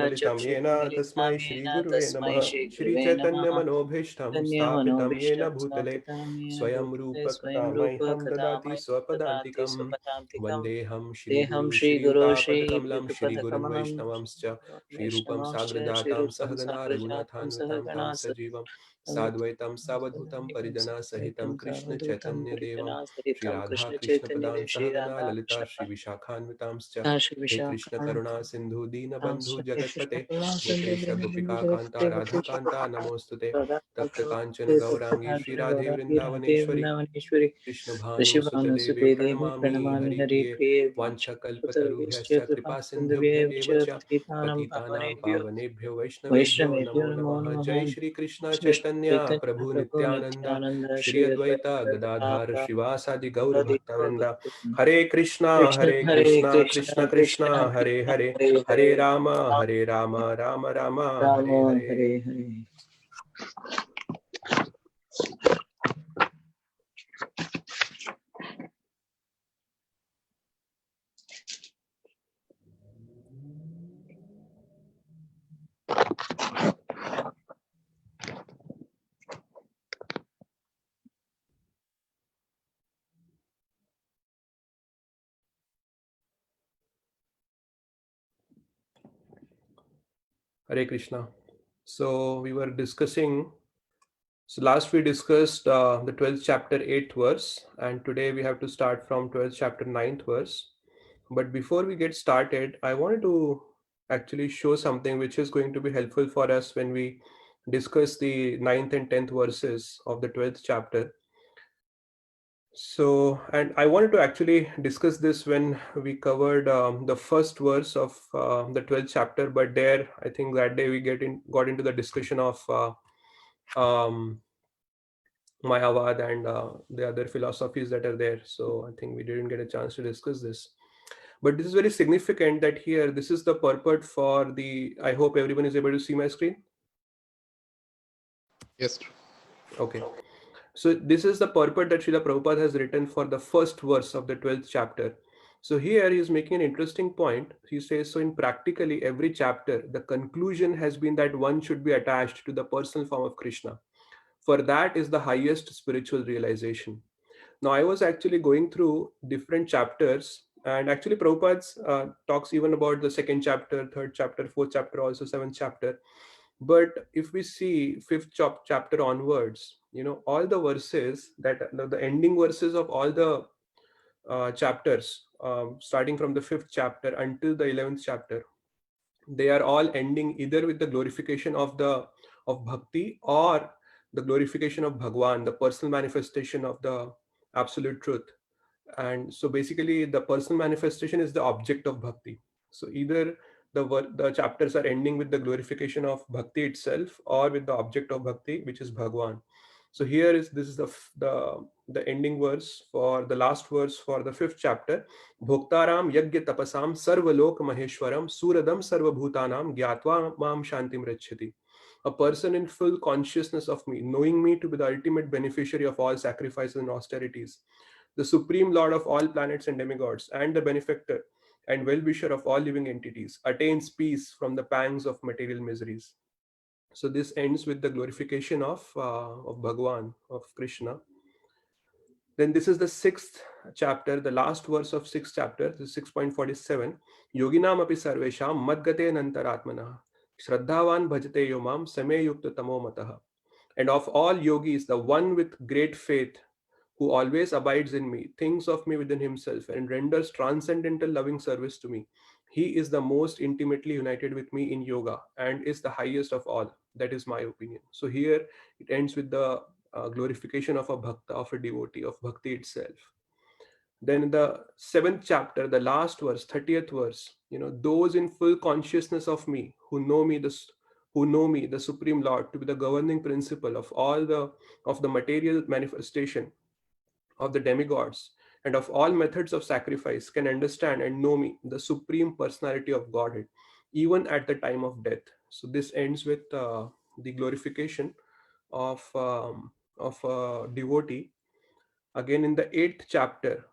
सुमीलितं येन तस्मै श्रीगुरुवे नमः। श्रीचैतन्यमनोभीष्टं स्थापितं येन भूतले स्वयं रूप कदा मह्यं ददाति स्वपदान्तिकं। वन्देऽहं श्रीगुरुं श्रीयुतापदकमलं श्रीगुरुं वैष्णवंश्च श्रीरूपं साग्रजातं सहगना रघुनाथान्वितं तं सजीवं साद्वैतं सावधूतं परिजनसहितं कृष्ण चैतन्यदेवं श्रीराधा कृष्णपदां सहगना ललिता श्रीविशाखान्वितांश्च हे कृष्ण करुणा सिंधु दीनबंधु जगतपते गोपेश गोपिका कांता राधा कांता नमोस्तुते तप्त कांचन गौरांगी श्री राधे वृंदावनेश्वरी कृष्ण भानु सुत देवी प्रणमामि हरिप्रिये वाञ्छकल्पतरुभ्यश्च कृपा सिन्धुभ्य एव च पतितानां पावनेभ्यो वैष्णवेभ्यो नमो नमः। जय श्री कृष्ण चैतन्य प्रभु नित्यानंद श्री अद्वैत गदाधर श्रीवासादि गौर भक्तवृंद हरे Krishna Krishna Krishna Hare Hare Hare Ram Ram Ram Hare Hare. Hare Krishna. So we were discussing, so last we discussed the 12th chapter 8th verse, and today we have to start from 12th chapter 9th verse. But before we get started, I wanted to actually show something which is going to be helpful for us when we discuss the 9th and 10th verses of the 12th chapter. So, and I wanted to actually discuss this when we covered the first verse of the 12th chapter, but there I think that day we got into the discussion of um, Mayavad and the other philosophies that are there. So I think we didn't get a chance to discuss this. But this is very significant that here, this is the purport for the, I hope everyone is able to see my screen. Yes. Okay. So this is the purport that Srila Prabhupada has written for the first verse of the 12th chapter. So here he is making an interesting point. He says, so in practically every chapter, the conclusion has been that one should be attached to the personal form of Krishna. For that is the highest spiritual realization. Now, I was actually going through different chapters, and actually Prabhupada talks even about the second chapter, third chapter, fourth chapter, also seventh chapter. But if we see fifth chapter onwards, all the verses that the ending verses of all the chapters, starting from the fifth chapter until the 11th chapter, they are all ending either with the glorification of bhakti or the glorification of Bhagwan, the personal manifestation of the absolute truth. And so basically the personal manifestation is the object of bhakti. So either the chapters are ending with the glorification of bhakti itself or with the object of bhakti, which is Bhagwan. So here is, this is the ending verse for the last verse for the fifth chapter. Bhoktaram yagya tapasam sarvalok maheshwaram suradam sarvabhutanam gyatva mam shantim rachati. A person in full consciousness of me, knowing me to be the ultimate beneficiary of all sacrifices and austerities, the supreme lord of all planets and demigods, and the benefactor and well-wisher of all living entities, attains peace from the pangs of material miseries. So this ends with the glorification of Bhagwan, of Krishna. Then this is the sixth chapter, the last verse of sixth chapter, this is 6.47. Yoginam api sarvesham madgate nantaratmana shraddhavan bhajate yomam same yukta tamo matah. And of all yogis, the one with great faith, who always abides in me, thinks of me within himself, and renders transcendental loving service to me. He is the most intimately united with me in yoga and is the highest of all. That is my opinion. So here it ends with the glorification of a bhakta, of a devotee, of bhakti itself. Then in the seventh chapter, the last verse, 30th verse, those in full consciousness of me, who know me, the Supreme Lord, to be the governing principle of all the material manifestation of the demigods and of all methods of sacrifice, can understand and know me, the supreme personality of Godhead, even at the time of death. So this ends with the glorification of a devotee. Again, in the 8th chapter,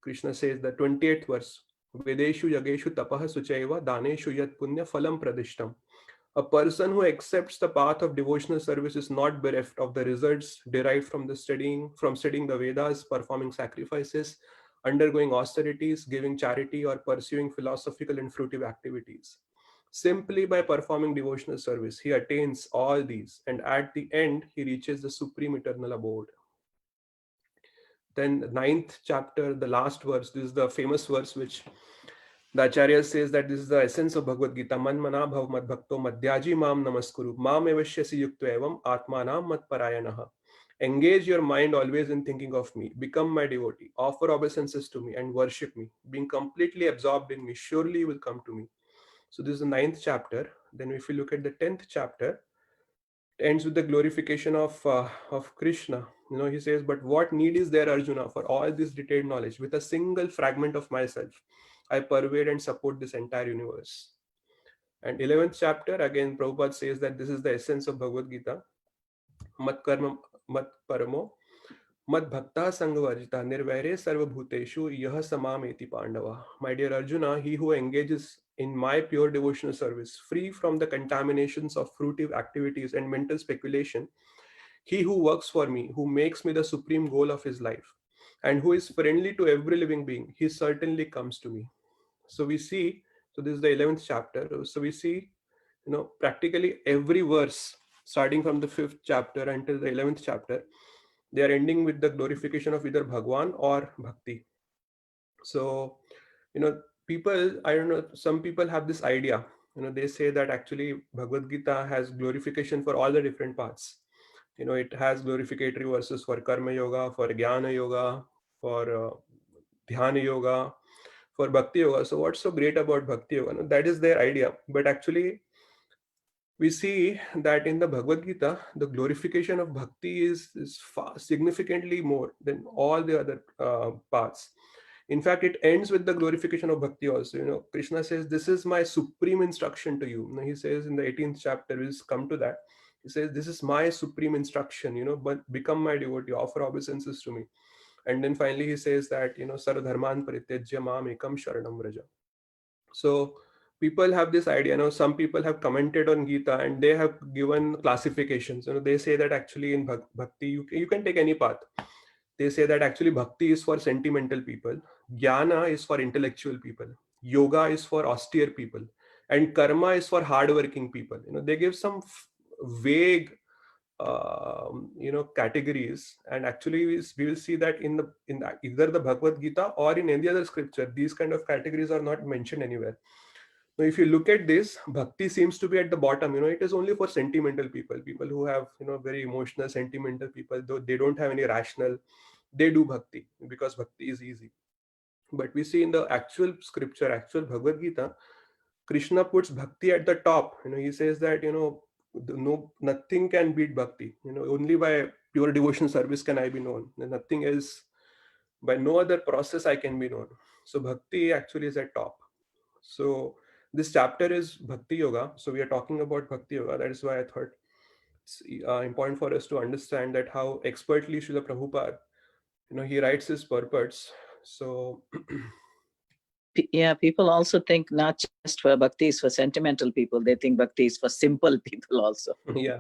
Krishna says, the 28th verse, Vedeshu yageshu tapah suchaiva daneshu yat punya phalam pradishtam. A person who accepts the path of devotional service is not bereft of the results derived from studying the Vedas, performing sacrifices, undergoing austerities, giving charity, or pursuing philosophical and fruitive activities. Simply by performing devotional service, he attains all these, and at the end, he reaches the supreme eternal abode. Then, the ninth chapter, the last verse, this is the famous verse which the Acharya says that this is the essence of Bhagavad Gita. Man mana bhav mad bhakto madhyaji mam namaskuru mam evashyasi yukto evam atmanam mat parayanaha. Engage your mind always in thinking of me. Become my devotee. Offer obeisances to me and worship me. Being completely absorbed in me, surely you will come to me. So this is the ninth chapter. Then if you look at the 10th chapter, it ends with the glorification of Krishna. He says, but what need is there, Arjuna, for all this detailed knowledge? With a single fragment of myself, I pervade and support this entire universe. And 11th chapter, again, Prabhupada says that this is the essence of Bhagavad Gita. Mat karma mat paramo Mad bhakta sangvarjita nirvaire sarvabhuteshu yah samameti pandava. My dear Arjuna, he who engages in my pure devotional service, free from the contaminations of fruitive activities and mental speculation, he who works for me, who makes me the supreme goal of his life, and who is friendly to every living being, he certainly comes to me. So we see, so this is the 11th chapter. So we see, practically every verse, starting from the 5th chapter until the 11th chapter, they are ending with the glorification of either Bhagwan or Bhakti. So, people, I don't know, some people have this idea, they say that actually Bhagavad Gita has glorification for all the different paths. It has glorificatory verses for Karma Yoga, for Jnana Yoga, for Dhyana Yoga, for Bhakti Yoga. So what's so great about Bhakti Yoga? That is their idea. But actually, we see that in the Bhagavad Gita, the glorification of bhakti is far, significantly more than all the other paths. In fact, it ends with the glorification of bhakti also. Krishna says, this is my supreme instruction to you. He says in the 18th chapter, we'll come to that. He says, this is my supreme instruction, but become my devotee, offer obeisances to me. And then finally he says that, Sarvadharman parityajya mam ekam sharanam vraja. So people have this idea. Some people have commented on Gita and they have given classifications. They say that actually in bhakti you can take any path. They say that actually bhakti is for sentimental people, jnana is for intellectual people, yoga is for austere people, and karma is for hardworking people. They give some vague categories, and actually we will see that in either the Bhagavad Gita or in any other scripture, these kind of categories are not mentioned anywhere. Now, if you look at this, bhakti seems to be at the bottom. It is only for sentimental people who have, very emotional, sentimental people, though they don't have any rational, they do bhakti because bhakti is easy. But we see in the actual scripture, actual Bhagavad Gita, Krishna puts bhakti at the top. He says that, nothing can beat bhakti. Only by pure devotion service can I be known. Nothing else, by no other process I can be known. So bhakti actually is at top. So this chapter is Bhakti Yoga. So we are talking about Bhakti Yoga. That is why I thought it's important for us to understand that how expertly Srila Prabhupada, he writes his purports. So yeah, people also think not just for bhakti is for sentimental people. They think bhakti is for simple people also. yeah.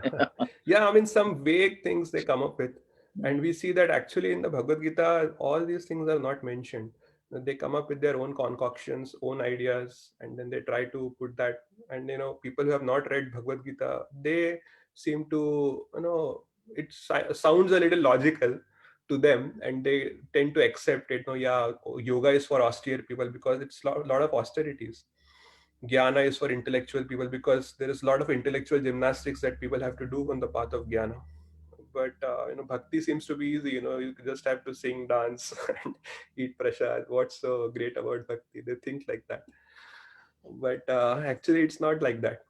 Yeah, I mean, some vague things they come up with. And we see that actually in the Bhagavad Gita, all these things are not mentioned. They come up with their own concoctions, own ideas, and then they try to put that. And people who have not read Bhagavad Gita, they seem to, it sounds a little logical to them, and they tend to accept it. Yeah, yoga is for austere people because it's a lot of austerities. Jnana is for intellectual people because there is a lot of intellectual gymnastics that people have to do on the path of jnana. But bhakti seems to be easy. You just have to sing, dance, and eat prasad. What's so great about bhakti? They think like that, but actually it's not like that.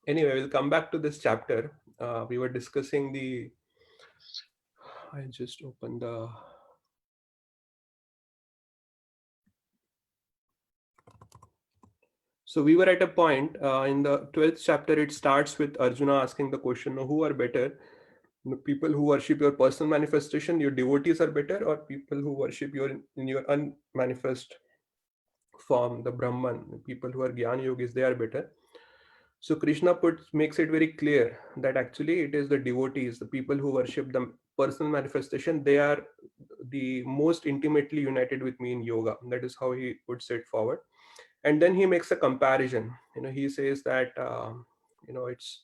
Anyway, we'll come back to this chapter. We were discussing the. I just opened the. So we were at a point in the 12th chapter. It starts with Arjuna asking the question, who are better? People who worship your personal manifestation, your devotees are better, or people who worship in your unmanifest form, the Brahman, people who are Gyan yogis, they are better. So Krishna makes it very clear that actually it is the devotees, the people who worship the personal manifestation, they are the most intimately united with me in yoga. That is how he puts it forward. And then he makes a comparison. He says that it's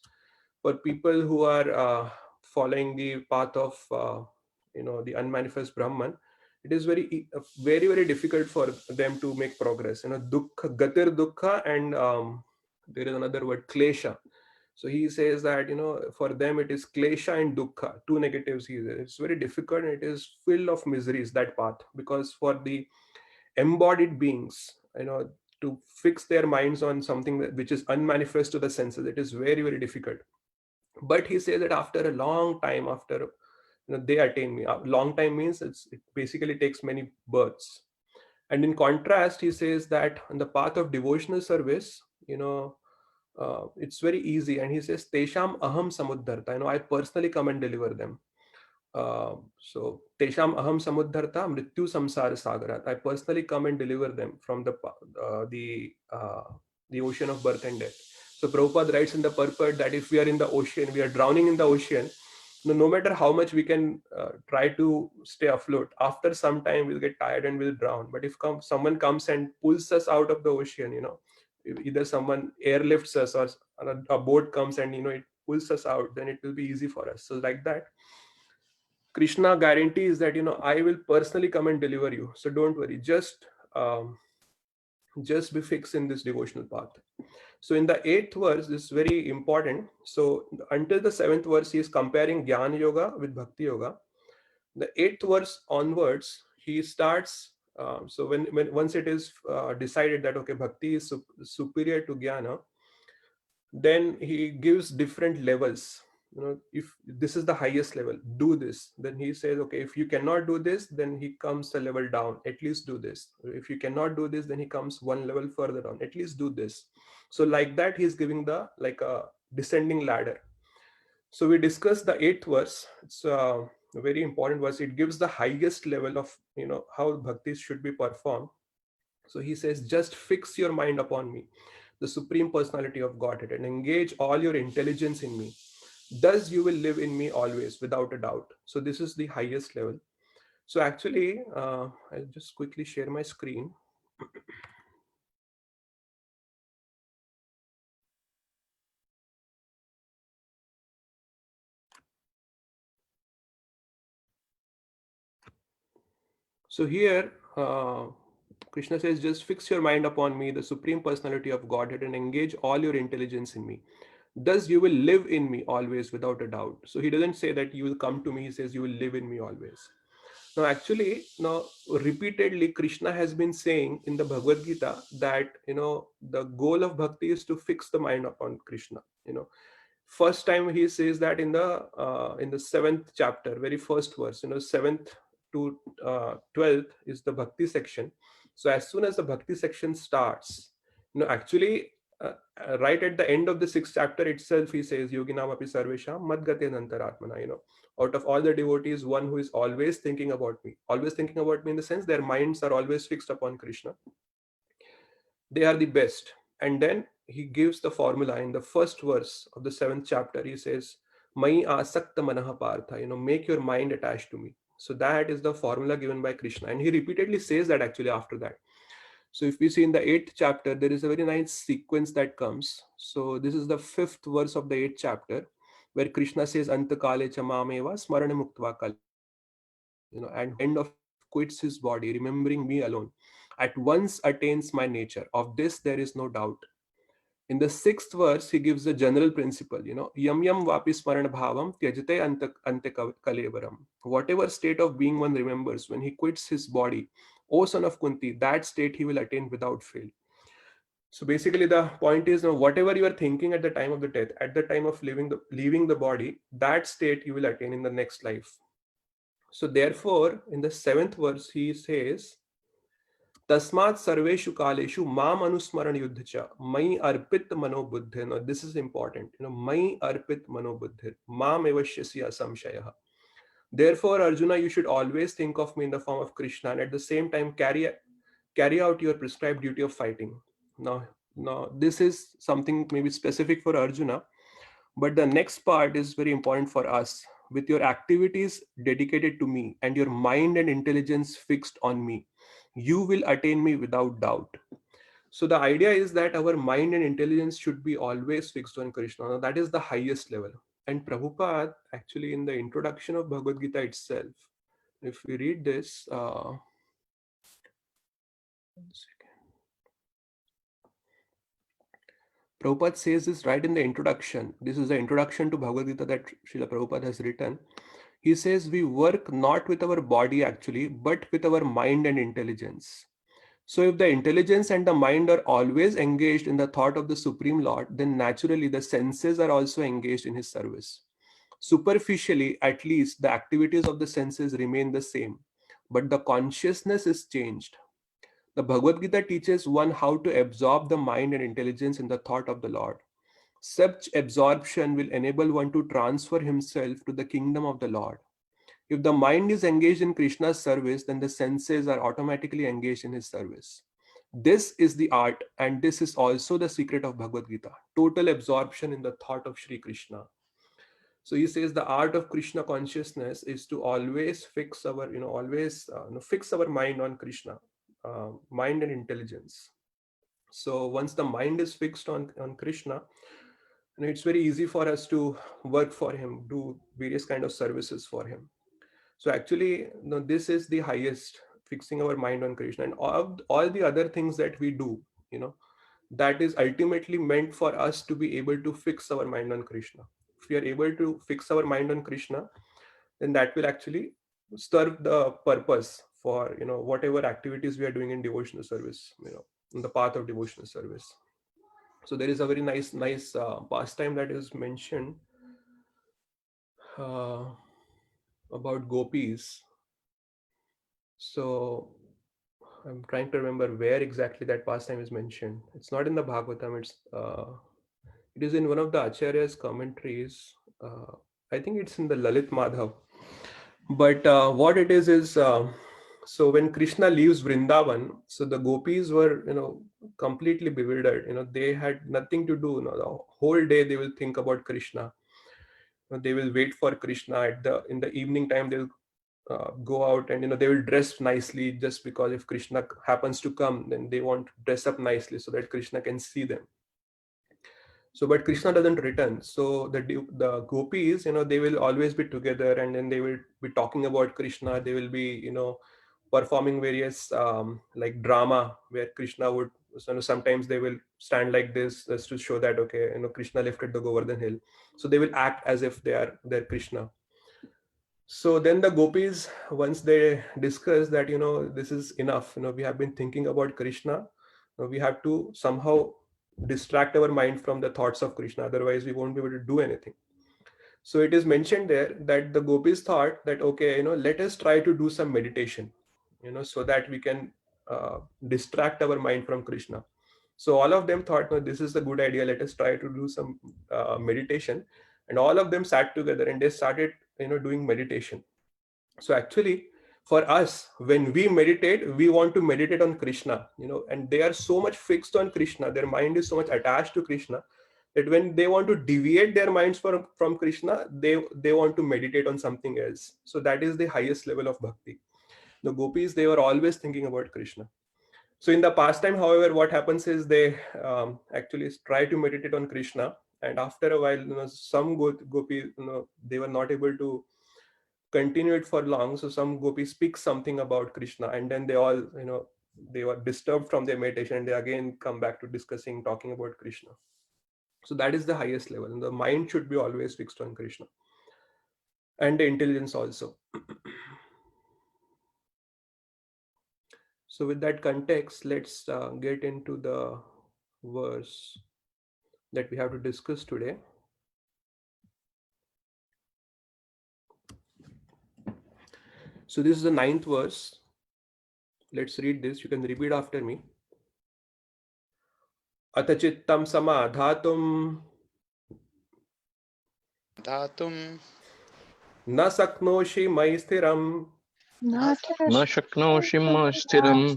for people who are following the path of the unmanifest Brahman. It is very very difficult for them to make progress. Dukkha, gatir dukkha, and there is another word, klesha. So he says that for them it is klesha and dukkha, two negatives. It's very difficult, and it is filled of miseries, that path, because for the embodied beings, to fix their minds on something which is unmanifest to the senses, it is very very difficult. But he says that after a long time, after they attain me, a long time means it basically takes many births. And in contrast, he says that on the path of devotional service, it's very easy. And he says tesham aham samudharta, I personally come and deliver them. So tesham aham samudharta mrityu samsara sagarat, I personally come and deliver them from the ocean of birth and death. So Prabhupada writes in the purport that if we are in the ocean, we are drowning in the ocean, no matter how much we can try to stay afloat, after some time we'll get tired and we'll drown. But if someone comes and pulls us out of the ocean, either someone airlifts us, or a boat comes and it pulls us out, then it will be easy for us. So like that, Krishna guarantees that I will personally come and deliver you. So don't worry, just be fixed in this devotional path. So in the 8th verse, this is very important. So until the 7th verse, he is comparing Jnana Yoga with Bhakti Yoga. The 8th verse onwards, he starts. So when once it is decided that okay, Bhakti is superior to Jnana, then he gives different levels. If this is the highest level, do this. Then he says, okay, if you cannot do this, then he comes a level down, at least do this. If you cannot do this, then he comes one level further down, at least do this. So like that, he's giving the like a descending ladder. So we discussed the 8th verse. It's a very important verse. It gives the highest level of how bhakti should be performed. So he says, just fix your mind upon me, the Supreme Personality of Godhead, and engage all your intelligence in me. Thus you will live in me always, without a doubt. So this is the highest level. So actually, I'll just quickly share my screen. So here, Krishna says, just fix your mind upon me, the Supreme Personality of Godhead, and engage all your intelligence in me. Thus you will live in me always, without a doubt. So he doesn't say that you will come to me, he says you will live in me always. Now, actually, repeatedly, Krishna has been saying in the Bhagavad Gita that the goal of bhakti is to fix the mind upon Krishna. First time he says that in the 7th chapter, very first verse. 7th to 12th is the bhakti section. So as soon as the bhakti section starts, actually. Right at the end of the 6th chapter itself, he says, Yoginam api sarvesham madgate nantaratmana. Out of all the devotees, one who is always thinking about me, in the sense their minds are always fixed upon Krishna, they are the best. And then he gives the formula in the first verse of the 7th chapter. He says, Mai asakta manaha partha, make your mind attached to me. So that is the formula given by Krishna. And he repeatedly says that actually after that. So if we see in the 8th chapter, there is a very nice sequence that comes. So this is the 5th verse of the 8th chapter, where Krishna says, Antakale cha mameva smarana muktva kalena. And end of quits his body, remembering me alone, at once attains my nature. Of this there is no doubt. In the 6th verse, he gives a general principle, yam yam vapi smarana bhavam tyajate ante kalevaram. Whatever state of being one remembers when he quits his body, O son of Kunti, that state he will attain without fail. So basically, the point is, whatever you are thinking at the time of the death, at the time of leaving the body, that state you will attain in the next life. So therefore, in the 7th verse, he says, Tasmat sarveshu kaleshu mam anusmaran yuddhacha mai arpit mano buddhi. Now this is important. Mai arpit mano buddhi mam evashyasya samshayah. Therefore, Arjuna, you should always think of me in the form of Krishna, and at the same time carry carry out your prescribed duty of fighting. Now, this is something maybe specific for Arjuna, but the next part is very important for us. With your activities dedicated to me and your mind and intelligence fixed on me, you will attain me without doubt. So the idea is that our mind and intelligence should be always fixed on Krishna. Now, that is the highest level. And Prabhupada, actually, in the introduction of Bhagavad Gita itself, if we read this, one second. Prabhupada says this right in the introduction. This is the introduction to Bhagavad Gita that Srila Prabhupada has written. He says, we work not with our body actually, but with our mind and intelligence. So if the intelligence and the mind are always engaged in the thought of the Supreme Lord, then naturally the senses are also engaged in his service. Superficially, at least, the activities of the senses remain the same, but the consciousness is changed. The Bhagavad Gita teaches one how to absorb the mind and intelligence in the thought of the Lord. Such absorption will enable one to transfer himself to the kingdom of the Lord. If the mind is engaged in Krishna's service, then the senses are automatically engaged in his service. This is the art, and this is also the secret of Bhagavad Gita, total absorption in the thought of Sri Krishna. So he says the art of Krishna consciousness is to always fix our, fix our mind on Krishna, mind and intelligence. So once the mind is fixed on Krishna, it's very easy for us to work for him, do various kind of services for him. So actually, this is the highest, fixing our mind on Krishna, and all the other things that we do, that is ultimately meant for us to be able to fix our mind on Krishna. If we are able to fix our mind on Krishna, then that will actually serve the purpose for whatever activities we are doing in devotional service, in the path of devotional service. So there is a very nice pastime that is mentioned about gopis. So I'm trying to remember where exactly that pastime is mentioned. It's not in the Bhagavatam. It is in one of the Acharya's commentaries. I think it's in the Lalit Madhav. But what it is so when Krishna leaves Vrindavan, so the gopis were completely bewildered. They had nothing to do. The whole day they will think about Krishna. They will wait for Krishna in the evening time. They'll go out and they will dress nicely, just because if Krishna happens to come, then they want to dress up nicely so that Krishna can see them. So but Krishna doesn't return. So the gopis, they will always be together, and then they will be talking about Krishna. They will be performing various like drama where Krishna would, sometimes they will stand like this just to show that okay, Krishna lifted the Govardhan hill. So they will act as if they're Krishna. So then the gopis, once they discuss that, this is enough, we have been thinking about Krishna, we have to somehow distract our mind from the thoughts of Krishna, otherwise we won't be able to do anything. So it is mentioned there that the gopis thought that, okay, let us try to do some meditation, so that we can distract our mind from Krishna. So all of them thought, no, this is a good idea, let us try to do some meditation. And all of them sat together and they started doing meditation. So actually, for us, when we meditate, we want to meditate on Krishna, and they are so much fixed on Krishna, their mind is so much attached to Krishna, that when they want to deviate their minds from Krishna, they want to meditate on something else. So that is the highest level of bhakti. The gopis, they were always thinking about Krishna. So in the pastime, however, what happens is they actually try to meditate on Krishna, and after a while, some gopis, they were not able to continue it for long. So some gopis speak something about Krishna, and then they all, they were disturbed from their meditation, and they again come back to discussing, talking about Krishna. So that is the highest level. And the mind should be always fixed on Krishna, and the intelligence also. So with that context, let's get into the verse that we have to discuss today. So this is the 9th verse. Let's read this. You can repeat after me. Atachittam samadhatum na saknoshi mai sthiram न शक्नोषि स्थिरम्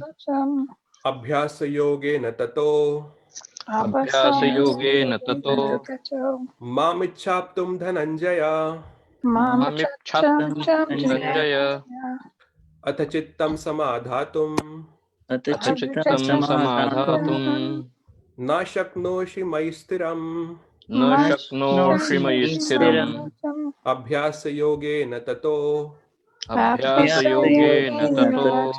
Abhyasa yogena tato Abhyasayogena tato mamichhaptum dhananjaya mamipchattum Sanjaya atha chittam samadhatum athachittam samadhatum na shaknoshi maistiram na shaknoshi mayi sthiram abhyasa yogena tato abhyasayogena tato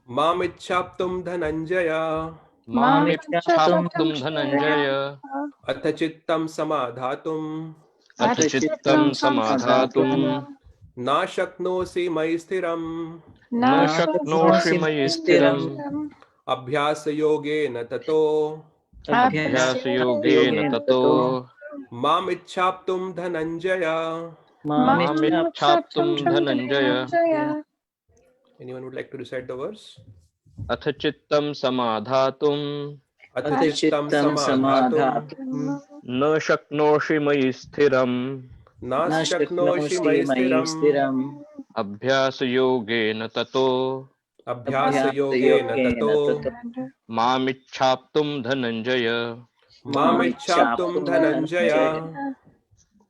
mamichhaptum dhananjaya mamipchattum Dhananjaya atha chittam samadhatum athachittam samadhatum na shaknosi maistiram na shaknoshi mayi sthiram abhyasa yogena tato abhyasayogena tato mamichhaptum dhananjaya. mamipchattum Dhananjaya Anyone would like to recite the verse? athachittam samadhatum Athachittam samadhatum na shaknoshi mayi sthiram nasyaknoshi maistiram abhyasayogena tato abhyasa yogena tato mamicchaptum Dhananjaya mamichhaptum dhananjaya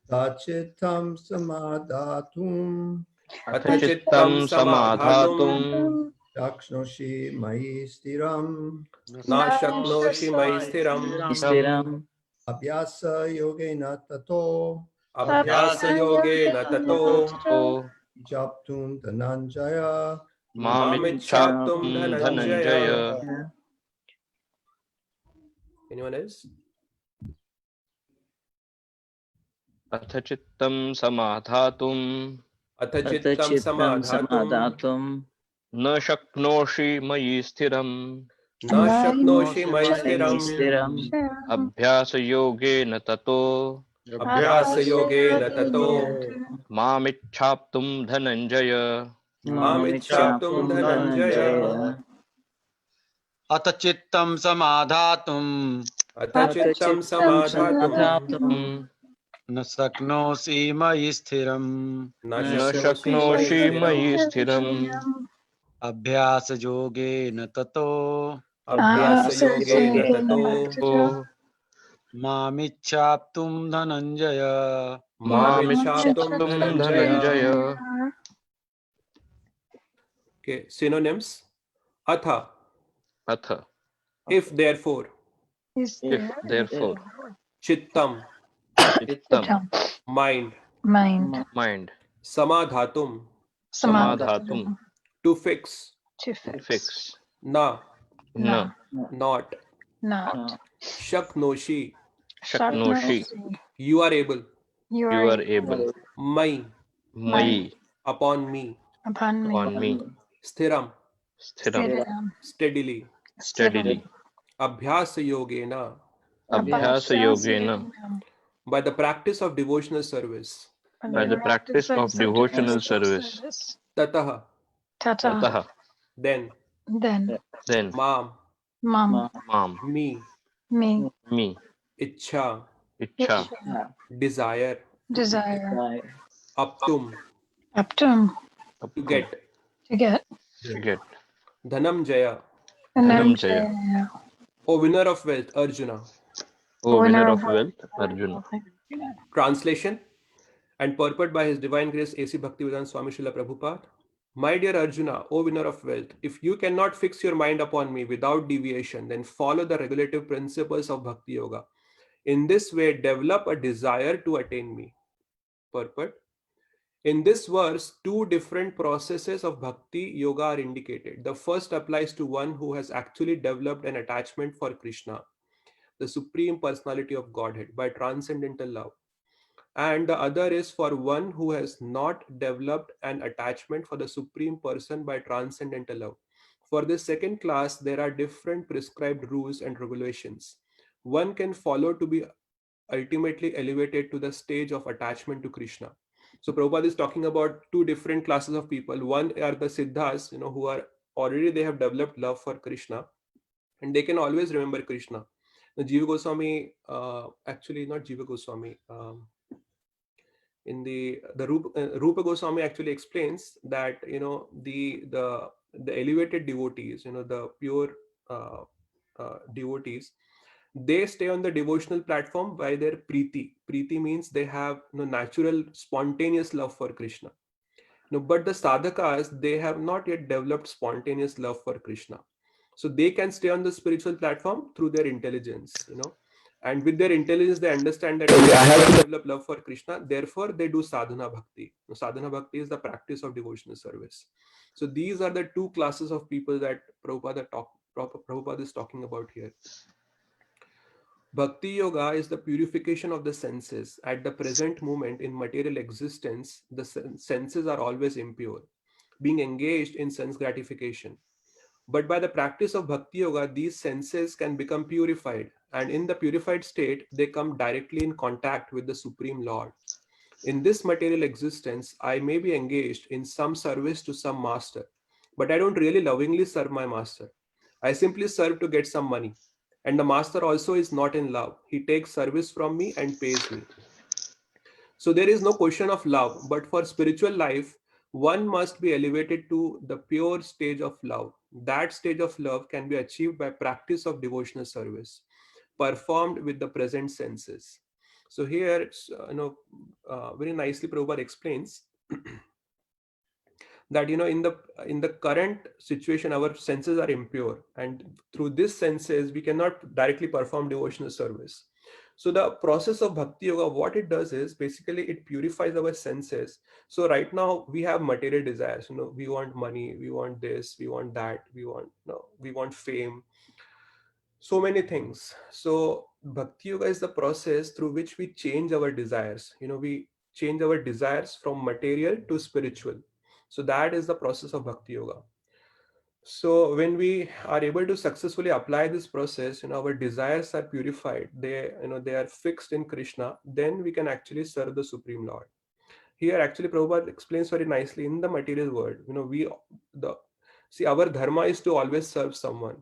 Tachitam samadhatum athachittam athachittam samadhatum samadhatum Dakshnoshi Mai Stiram nashaknoshi maistiram Abhyasa Yogena Tato abhyasa yogena tato tato Japtum Dhananjaya mamichhaptum mamicchaptum dhananjaya. Dhananjaya Anyone else? athachittam samadhatum Athachittam samadhatum na shaknoshi mayi sthiram nashaknoshi maistiram abhyasayogena tato abhyasa yogena tato mamicchaptum Dhananjaya mamichhaptum dhananjaya अतचित्तं समाधातुं athachittam samadhatum न शक्नोषि मयि स्थिरम् na nashaknoshi shaknoshi mayi maistiram sthiram अभ्यासयोगेन ततो abhyasa yogena tato मामिच्छाप्तुं Dhananjay mamichhaptum mamicchaptum dhananjaya. Dhananjaya Okay, synonyms. Atha, atha if therefore. if therefore Chittam, chittam mind. mind Samadhatum, samadhatum to fix. to fix Na, na not. Shaknoshi, shaknoshi you are able. you are able Mai, mayi upon me. on me Sthiram, sthiram steadily. steadily Abhyasa yogena, abhyasayogena by the practice of devotional service. by the practice of devotional service Tataha, tataha then. then Mam, mam me. me Ichha, ichha desire. Aptum, to aptum get. to get Dhanam Jaya, Dhananjaya O winner of wealth, Arjuna. O winner of wealth Arjuna Translation and purport by His Divine Grace A.C. Bhaktivedanta Swami Srila Prabhupada. My dear Arjuna, O winner of wealth, if you cannot fix your mind upon me without deviation, then follow the regulative principles of Bhakti Yoga. In this way, develop a desire to attain me. Purport. In this verse, two different processes of Bhakti Yoga are indicated. The first applies to one who has actually developed an attachment for Krishna, the Supreme Personality of Godhead, by transcendental love. And the other is for one who has not developed an attachment for the Supreme Person by transcendental love. For this second class, there are different prescribed rules and regulations. One can follow to be ultimately elevated to the stage of attachment to Krishna. So Prabhupada is talking about two different classes of people. One are the Siddhas, who are already they have developed love for Krishna, and they can always remember Krishna. The Jiva Goswami, actually not Jiva Goswami, in the Rupa Goswami actually explains that the elevated devotees, the pure devotees, they stay on the devotional platform by their preeti. Preeti means they have natural, spontaneous love for Krishna. No, but the sadhakas, they have not yet developed spontaneous love for Krishna. So they can stay on the spiritual platform through their intelligence. And with their intelligence, they understand that okay, I have to develop love for Krishna. Therefore, they do sadhana bhakti. Sadhana bhakti is the practice of devotional service. So these are the two classes of people that Prabhupada is talking about here. Bhakti yoga is the purification of the senses. At the present moment in material existence, the senses are always impure, being engaged in sense gratification. But by the practice of Bhakti yoga, these senses can become purified, and in the purified state, they come directly in contact with the Supreme Lord. In this material existence, I may be engaged in some service to some master, but I don't really lovingly serve my master. I simply serve to get some money. And the master also is not in love. He takes service from me and pays me. So there is no question of love, but for spiritual life, one must be elevated to the pure stage of love. That stage of love can be achieved by practice of devotional service, performed with the present senses. So here, it's, very nicely Prabhupada explains that in the current situation our senses are impure, and through these senses we cannot directly perform devotional service. So the process of bhakti yoga, what it does is basically it purifies our senses. So right now we have material desires, we want money, we want this, we want that, we want fame, so many things. So bhakti yoga is the process through which we change our desires. We change our desires from material to spiritual. So that is the process of bhakti yoga. So when we are able to successfully apply this process, our desires are purified, they are fixed in Krishna, then we can actually serve the Supreme Lord. Here actually Prabhupada explains very nicely, in the material world, our dharma is to always serve someone.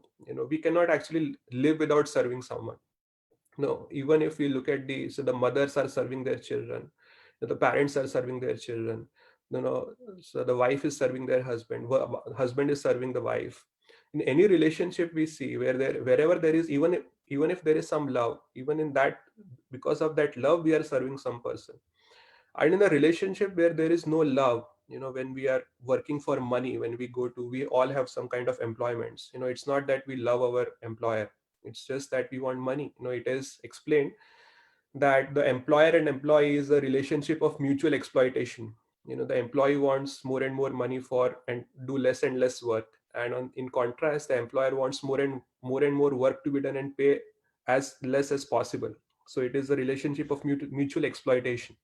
We cannot actually live without serving someone. No, even if we look at the mothers are serving their children, the parents are serving their children, so the wife is serving their husband, husband is serving the wife. In any relationship we see wherever there is, even if there is some love, even in that, because of that love we are serving some person. And in a relationship where there is no love, when we are working for money, when we all have some kind of employments, it's not that we love our employer, it's just that we want money. It is explained that the employer and employee is a relationship of mutual exploitation. The employee wants more and more money for and do less and less work, and in contrast the employer wants more work to be done and pay as less as possible. So it is a relationship of mutual exploitation.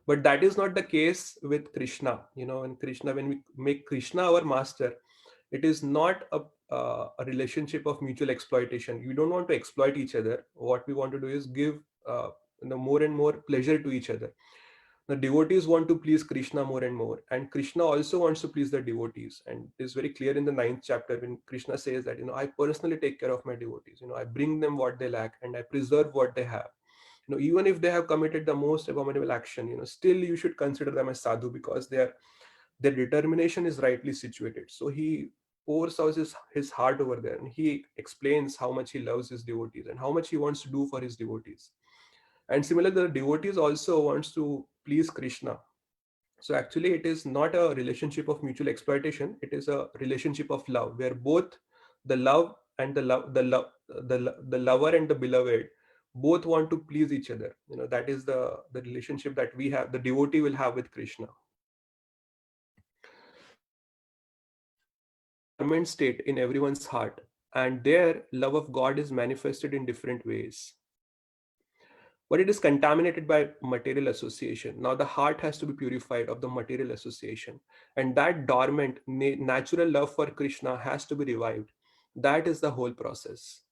But that is not the case with Krishna. In Krishna, when we make Krishna our master, it is not a relationship of mutual exploitation. We don't want to exploit each other. What we want to do is give more and more pleasure to each other. The devotees want to please Krishna more and more, and Krishna also wants to please the devotees. And it is very clear in the 9th chapter when Krishna says that I personally take care of my devotees. I bring them what they lack and I preserve what they have. Even if they have committed the most abominable action, still you should consider them as sadhu, because their determination is rightly situated. So he pours out his heart over there, and he explains how much he loves his devotees and how much he wants to do for his devotees. And similarly, the devotees also wants to please Krishna. So actually it is not a relationship of mutual exploitation, it is a relationship of love, where both the love and the lover and the beloved both want to please each other. That is the relationship that we have, the devotee will have with Krishna. Dormant state in everyone's heart, and their love of God is manifested in different ways. But it is contaminated by material association. Now the heart has to be purified of the material association, and that dormant natural love for Krishna has to be revived. That is the whole process.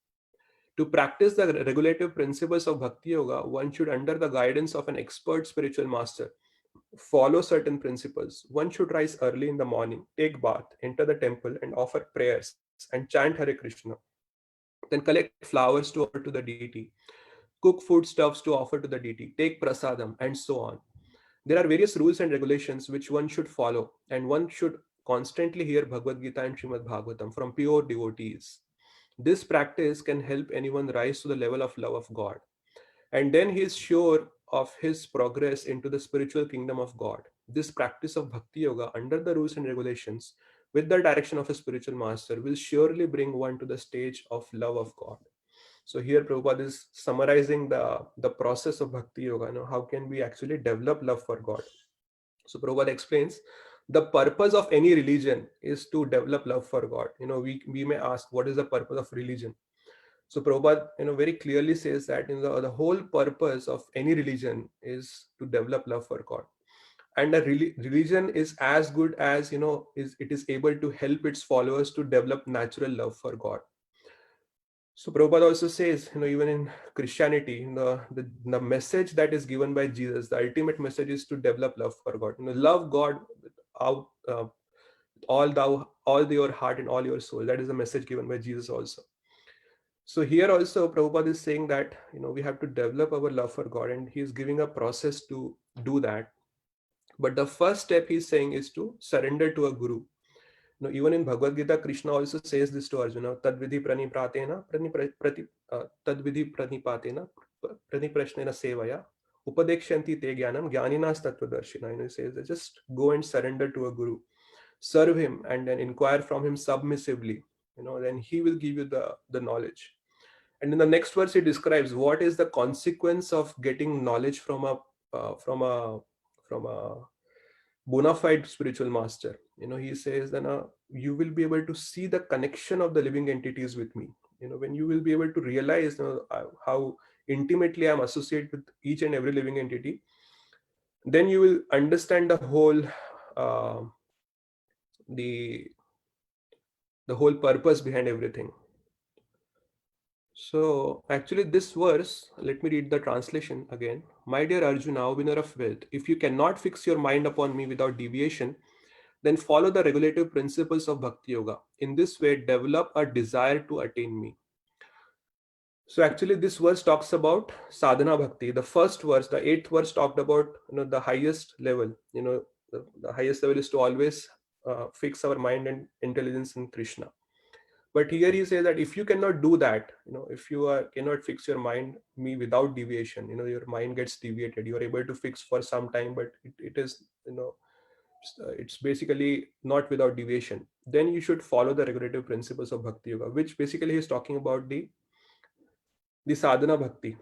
To practice the regulative principles of Bhakti Yoga, one should, under the guidance of an expert spiritual master, follow certain principles. One should rise early in the morning, take bath, enter the temple and offer prayers and chant Hare Krishna. Then collect flowers to offer to the deity, cook foodstuffs to offer to the deity, take prasadam, and so on. There are various rules and regulations which one should follow, and one should constantly hear Bhagavad Gita and Srimad Bhagavatam from pure devotees. This practice can help anyone rise to the level of love of God. And then he is sure of his progress into the spiritual kingdom of God. This practice of Bhakti Yoga, under the rules and regulations, with the direction of a spiritual master, will surely bring one to the stage of love of God. So here Prabhupada is summarizing the process of Bhakti Yoga. How can we actually develop love for God? So Prabhupada explains the purpose of any religion is to develop love for God. We may ask, what is the purpose of religion? So Prabhupada, very clearly says that the whole purpose of any religion is to develop love for God. And a religion is as good as, it is able to help its followers to develop natural love for God. So Prabhupada also says, even in Christianity, the message that is given by Jesus, the ultimate message is to develop love for God. Love God with all your heart and all your soul. That is the message given by Jesus also. So here also Prabhupada is saying that, we have to develop our love for God, and he is giving a process to do that. But the first step he's saying is to surrender to a guru. Even in Bhagavad Gita, Krishna also says this to Arjuna, tadvidhi pranipratena tadvidhi pranipatena praniprashnena sevaya upadekshanti te jnanam jnaninas tattvadarshina. He says that just go and surrender to a guru, serve him, and then inquire from him submissively. Then he will give you the knowledge. And in the next verse, he describes what is the consequence of getting knowledge from a bona fide spiritual master. He says that you will be able to see the connection of the living entities with me. When you will be able to realize how intimately I'm associated with each and every living entity, then you will understand the whole the whole purpose behind everything. So actually this verse, let me read the translation again. My dear Arjuna, winner of wealth, if you cannot fix your mind upon me without deviation, then follow the regulative principles of Bhakti Yoga. In this way, develop a desire to attain me. So actually this verse talks about Sadhana Bhakti. The first verse, the 8th verse, talked about the highest level. The highest level is to always fix our mind and intelligence in Krishna. But here he says that if you cannot do that, if you cannot fix your mind me without deviation, your mind gets deviated. You are able to fix for some time, but it is, it's basically not without deviation. Then you should follow the regulative principles of Bhakti Yoga, which basically he is talking about the Sadhana Bhakti.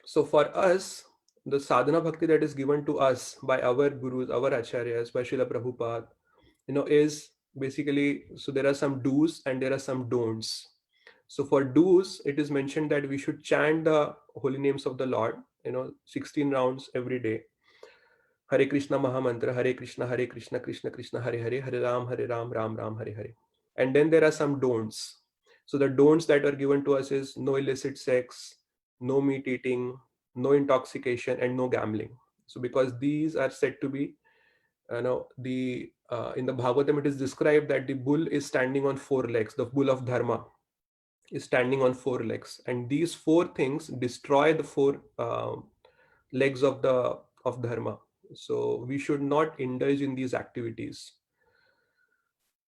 So for us, the Sadhana Bhakti that is given to us by our gurus, our acharyas, by Srila Prabhupada, is basically, so there are some do's and there are some don'ts. So for do's, it is mentioned that we should chant the holy names of the Lord, 16 rounds every day. Hare Krishna Mahamantra, Hare Krishna, Krishna Krishna, Hare Hare, Hare Ram, Ram Ram, Hare Hare. And then there are some don'ts. So the don'ts that are given to us is no illicit sex, no meat eating, no intoxication, and no gambling. So because these are said to be, in the Bhagavatam, it is described that the bull is standing on 4 legs. The bull of Dharma is standing on 4 legs, and these 4 things destroy the 4 legs of Dharma. So we should not indulge in these activities.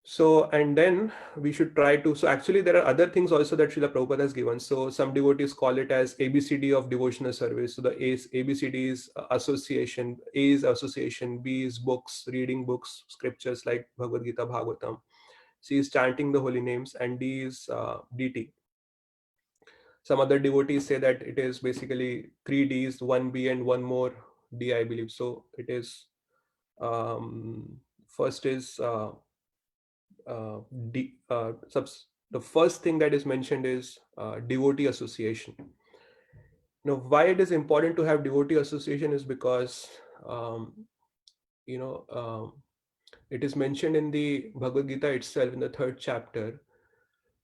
So, and then we should try to, so actually there are other things also that Srila Prabhupada has given. So some devotees call it as ABCD of devotional service. So the ABCD is association, A is association, B is books, reading books, scriptures like Bhagavad Gita, Bhagavatam. C is chanting the holy names, and D is DT. Some other devotees say that it is basically 3 Ds, 1 B and 1 more D, I believe. So it is, first is the first thing that is mentioned is devotee association. Why it is important to have devotee association is because it is mentioned in the Bhagavad Gita itself in the 3rd chapter,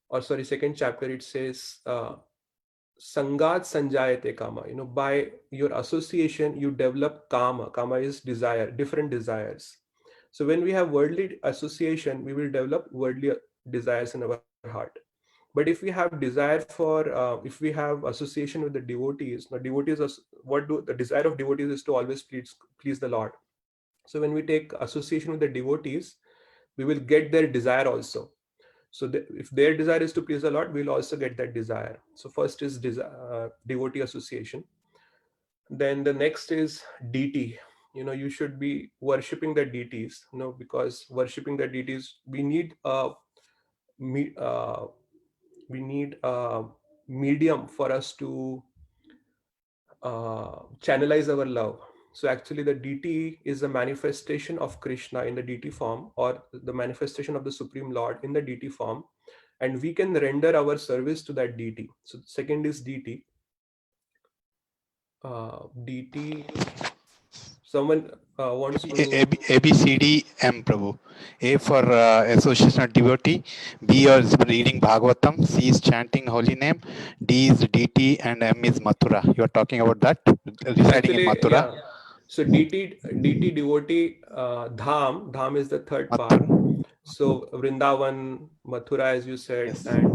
or sorry, 2nd chapter. It says Sangat Sanjayate Kama. By your association you develop kama. Kama is desire, different desires. So when we have worldly association, we will develop worldly desires in our heart. But if we have desire for, if we have association with the devotees, the desire of devotees is to always please the Lord. So when we take association with the devotees, we will get their desire also. So if their desire is to please the Lord, we'll also get that desire. So first is devotee association. Then the next is deity. You should be worshipping the deities, because worshipping the deities, we need me- uh, a medium for us to channelize our love. So actually the deity is a manifestation of Krishna in the deity form, or the manifestation of the Supreme Lord in the deity form, and we can render our service to that deity. So second is deity. Deity. Someone wants to. A B C D M Prabhu. A for association of devotee. B is reading Bhagavatam. C is chanting holy name. D is DT and M is Mathura. You are talking about that? Residing in Actually, Mathura. yeah. So DT devotee, Dham is the third part. Mathura. So Vrindavan, Mathura, as you said, Yes. and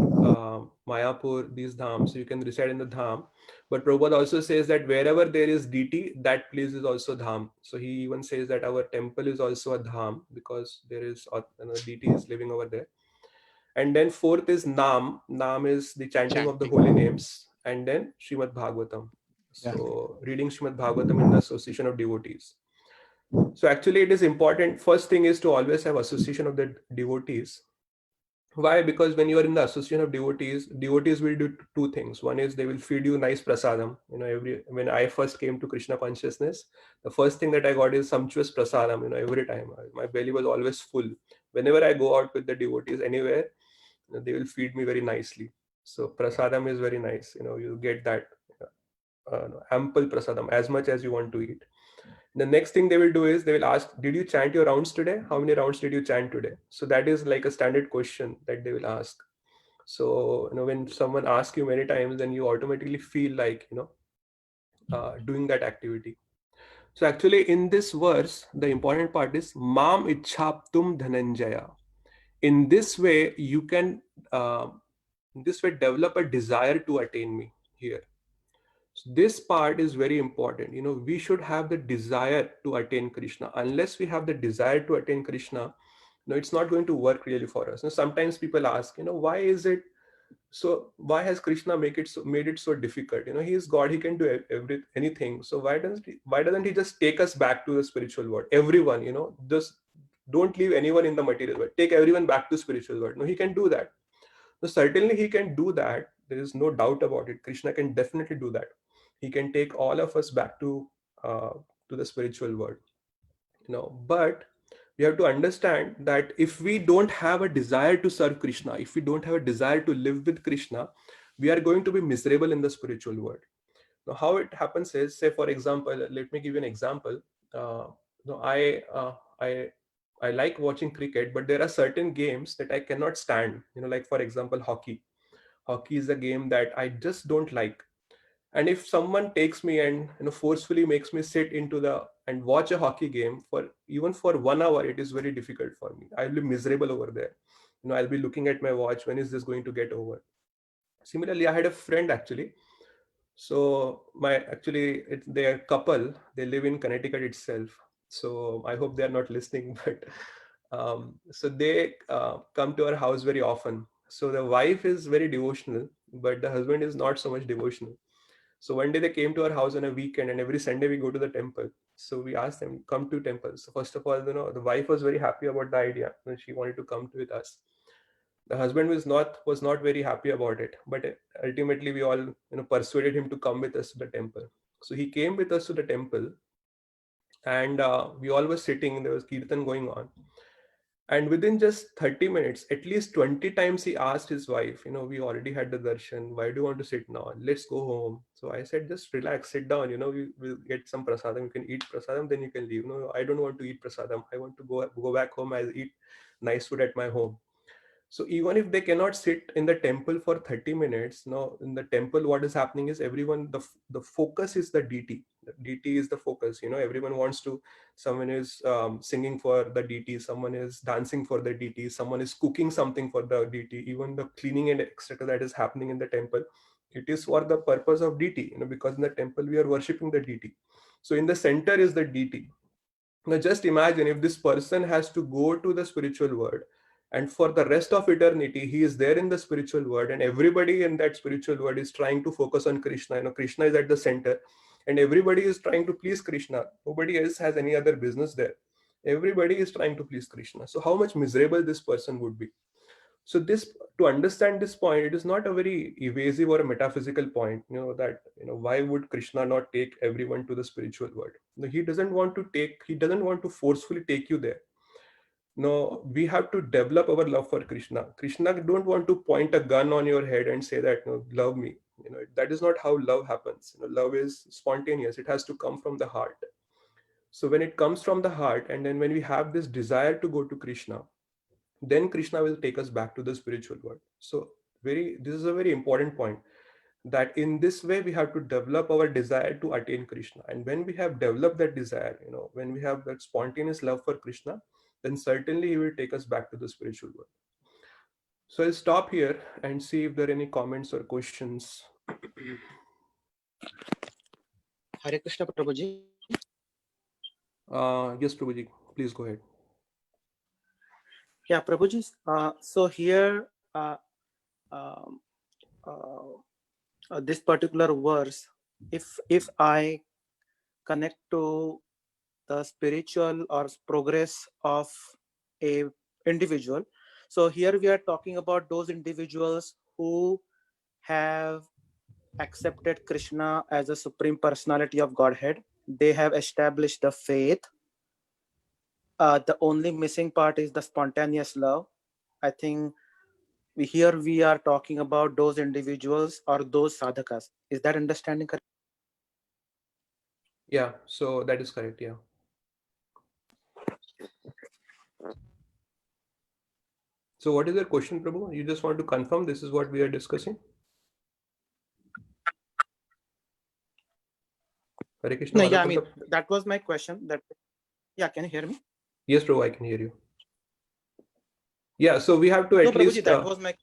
Mayapur, these dhams. So you can reside in the dham. But Prabhupada also says that wherever there is DT, that place is also dham. So he even says that our temple is also a dham, because there is DT is living over there. And then fourth is Nam. Nam is the chanting of the holy Chanting. names. And then Srimad Bhagavatam. Yeah. So reading Srimad Bhagavatam in the association of devotees. So actually it is important. First thing is to always have association of the devotees. Why? Because when you are in the association of devotees will do two things. One is they will feed you nice prasadam. When I first came to Krishna consciousness, the first thing that I got is sumptuous prasadam. Every time my belly was always full. Whenever I go out with the devotees anywhere, they will feed me very nicely. So prasadam is very nice. You get that ample prasadam, as much as you want to eat. The next thing they will do is they will ask, did you chant your rounds today? How many rounds did you chant today? So that is like a standard question that they will ask. So when someone asks you many times, then you automatically feel like doing that activity. So actually in this verse, the important part is mam ichhaptum dhananjaya. In this way you can develop a desire to attain me here. So this part is very important. We should have the desire to attain Krishna. Unless we have the desire to attain Krishna, it's not going to work really for us. Sometimes people ask, why is it so? Why has Krishna made it so difficult? He is God. He can do anything. So why doesn't he just take us back to the spiritual world? Everyone, just don't leave anyone in the material world. Take everyone back to spiritual world. No, he can do that. So certainly he can do that. There is no doubt about it. Krishna can definitely do that. He can take all of us back uh, to the spiritual world. But we have to understand that if we don't have a desire to serve Krishna, if we don't have a desire to live with Krishna, we are going to be miserable in the spiritual world. Now, how it happens is, say for example, let me give you an example. I like watching cricket, but there are certain games that I cannot stand. Like for example, hockey. Hockey is a game that I just don't like. And if someone takes me and forcefully makes me sit into the and watch a hockey game for even for 1 hour, it is very difficult for me. I'll be miserable over there. I'll be looking at my watch, when is this going to get over? Similarly, I had a friend actually. So they are couple. They live in Connecticut itself. So I hope they are not listening. But so they come to our house very often. So the wife is very devotional, but the husband is not so much devotional. So one day they came to our house on a weekend, and every Sunday we go to the temple. So we asked them, come to temple. So first of all, the wife was very happy about the idea, and she wanted to come with us. The husband was not very happy about it, but ultimately we all persuaded him to come with us to the temple. So he came with us to the temple, and we all were sitting. There was kirtan going on, and within just 30 minutes, at least 20 times he asked his wife, we already had the darshan. Why do you want to sit now? Let's go home. So I said, just relax, sit down. We will get some prasadam. You can eat prasadam, then you can leave. No, I don't want to eat prasadam. I want to go back home. I'll eat nice food at my home. So even if they cannot sit in the temple for 30 minutes, now in the temple, what is happening is everyone, the focus is the DT. The DT is the focus. Everyone wants to, someone is singing for the DT, someone is dancing for the DT, someone is cooking something for the DT, even the cleaning and etc. that is happening in the temple. It is for the purpose of DT, because in the temple we are worshipping the DT. So in the center is the DT. Now just imagine if this person has to go to the spiritual world And for the rest of eternity, he is there in the spiritual world, and everybody in that spiritual world is trying to focus on Krishna. Krishna is at the center, and everybody is trying to please Krishna. Nobody else has any other business there. Everybody is trying to please Krishna. So how much miserable this person would be. So this, to understand this point, it is not a very evasive or a metaphysical point, that why would Krishna not take everyone to the spiritual world? He doesn't want to forcefully take you there. No, we have to develop our love for Krishna. Krishna don't want to point a gun on your head and say that, love me. That is not how love happens. Love is spontaneous. It has to come from the heart. So when it comes from the heart, and then when we have this desire to go to Krishna, then Krishna will take us back to the spiritual world. So this is a very important point, that in this way we have to develop our desire to attain Krishna. And when we have developed that desire, when we have that spontaneous love for Krishna, then certainly he will take us back to the spiritual world. So I'll stop here and see if there are any comments or questions. Hare Krishna, Prabhuji. Yes, Prabhuji, please go ahead. Yeah, Prabhuji. So here, this particular verse, if I connect to the spiritual or progress of a individual, so here we are talking about those individuals who have accepted Krishna as a supreme personality of Godhead. They have established the faith. The only missing part is the spontaneous love. I think here we are talking about those individuals or those sadhakas. Is that understanding correct? Yeah, so that is correct. Yeah. So what is your question, Prabhu? You just want to confirm this is what we are discussing? Hare Krishna. No, yeah, I mean, that was my question. Yeah, can you hear me? Yes, Prabhu, I can hear you. Yeah, so we have to at least, Prabhuji, that was my...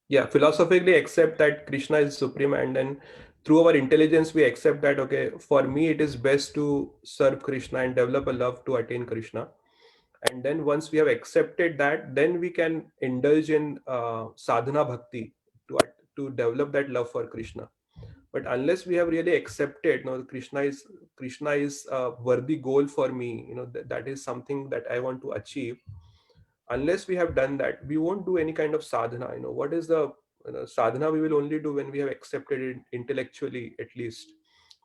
Yeah, philosophically accept that Krishna is supreme, and then through our intelligence we accept that, okay, for me it is best to serve Krishna and develop a love to attain Krishna. And then once we have accepted that, then we can indulge in sadhana bhakti to develop that love for Krishna. But unless we have really accepted, Krishna is a worthy goal for me, that is something that I want to achieve. Unless we have done that, we won't do any kind of sadhana. What is the sadhana? We will only do when we have accepted it intellectually, at least,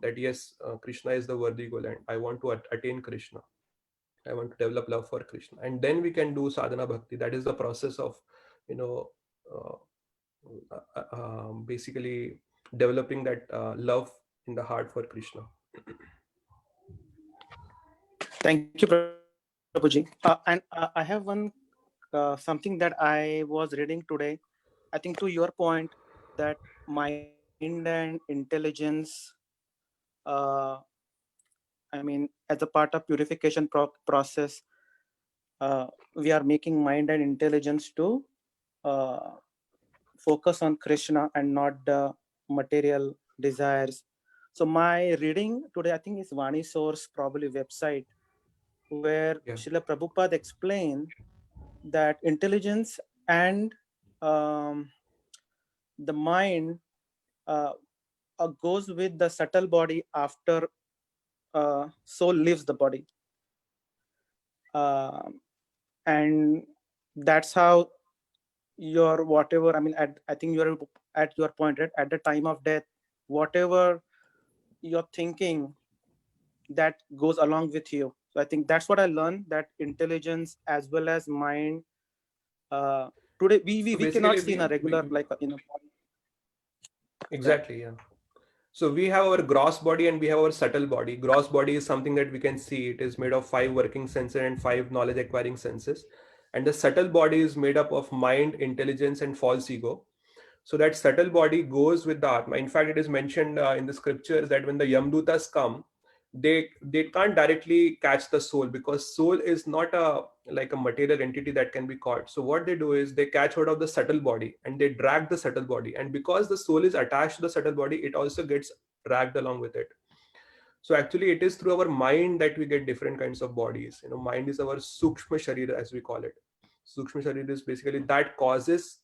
that yes, Krishna is the worthy goal, and I want to attain Krishna. I want to develop love for Krishna, and then we can do sadhana bhakti. That is the process of, basically developing that love in the heart for Krishna. Thank you, Prabhuji. And I have one something that I was reading today. I think to your point that mind and intelligence, I mean, as a part of purification process, we are making mind and intelligence to focus on Krishna and not the material desires. So my reading today, I think, is Vani Source, probably website, where Srila Prabhupada explained that intelligence and the mind goes with the subtle body after soul leaves the body. And that's how your whatever, I mean, I think you're at your point, right? At the time of death, whatever you're thinking, that goes along with you. So I think that's what I learned, that intelligence as well as mind, today we cannot see in a regular Exactly. Yeah. So we have our gross body and we have our subtle body. Gross body is something that we can see. It is made of 5 working senses and 5 knowledge acquiring senses. And the subtle body is made up of mind, intelligence, and false ego. So that subtle body goes with the Atma. In fact, it is mentioned in the scriptures that when the Yamdutas come, they can't directly catch the soul, because soul is not like a material entity that can be caught. So what they do is they catch hold of the subtle body and they drag the subtle body, and because the soul is attached to the subtle body, it also gets dragged along with it. So actually it is through our mind that we get different kinds of bodies. Mind is our sukshma sharira, as we call it. Sukshma Sharir is basically that causes